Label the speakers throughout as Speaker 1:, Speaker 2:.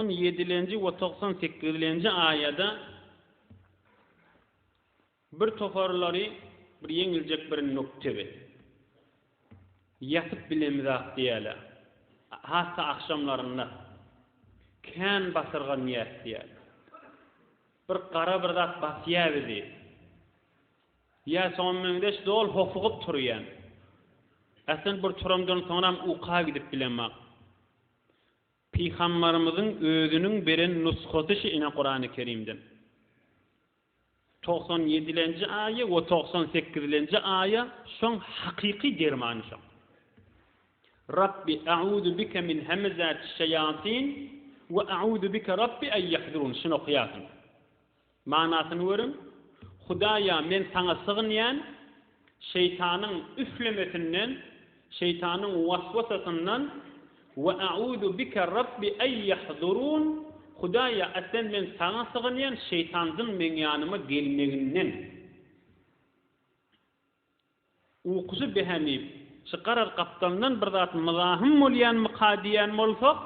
Speaker 1: 97 ve 98 ayada bir toparları bir yengilcek bir noktabe. Yatıp bilemizak diýeli. Hatta akşamlarında kan basırgan niyet diýeli. Bir qara bir zat basýa bizi. Ya sonmengdeş dol hofugup turýan. Aslında bir turamdan sonra uqa gidip bilemek. Peygamberimizin özünün beren nusxaty ine Kur'an-ı Kerim'den. 97-nji aýa we 98-nji aýa şoň hakyky dermany şoň. Rabbi a'udu bika min hamazati şeyatin ve a'udu bika Rabbi en yahdurun. Şunu okuýasyn. Manasyny görün. Hudaýa men saňa sığınýan şeytanyň üflemesinden, şeytanyň waswasasından ve a'udu bika Rabbi en yahdurun. Hudaýa asen men saňa sığınýan şeytanyň men ýanyma gelmeginden. Uqusy behamip çıkarar kaptandan bir zat mızahım bolýan mukadiyan bolsak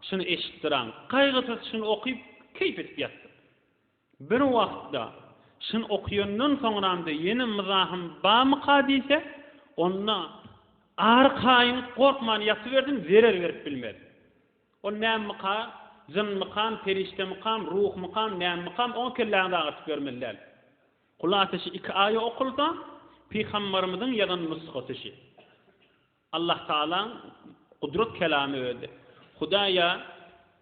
Speaker 1: şunu eşitdiran. Kaygıtys şunu okuyup keyif etip ýatdy. Bir wagtda şunu okuyandan soňranda ýene mızahım ba mukadise onna arkaýyn korkman ýatyberdim zerer berip bilmedi. O näme muka, zın mukam, perişte mukam, ruh mukam, näme mukam on kelläňde agytyp görmeliler. Kulatyşy 2 aýa okulda Peygamberimiziň ýadan nusxaty. Allah Taala kudret kelamı ödü. Hudaýa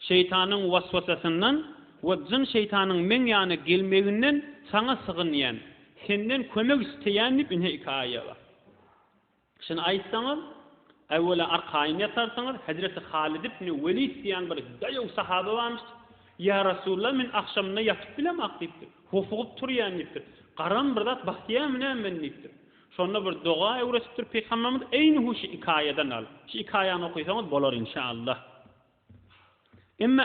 Speaker 1: şeytanyň waswasasyndan we jin şeytanyň men ýany gelmeginden saňa sığınýan, senden kömek isteýän diýip ine hikaýa bar. Şunu aýtsaňyz, awwala arkaýyn ýatarsaňyz, Hazreti Halid ibn Velid diýen bir daýaw sahaba barmyş. Ya Rasulullah men akşamna ýatyp bilemek diýipdir. Hofugup turýan diýipdir. Garam bir zat bahtiýam men diýipdir. Şonda bir doga öwresipdir Peygamberimiz eýni hu şu hikaýadan al. Şu hikaýany okuýsaňyz bolar inşallah. Emma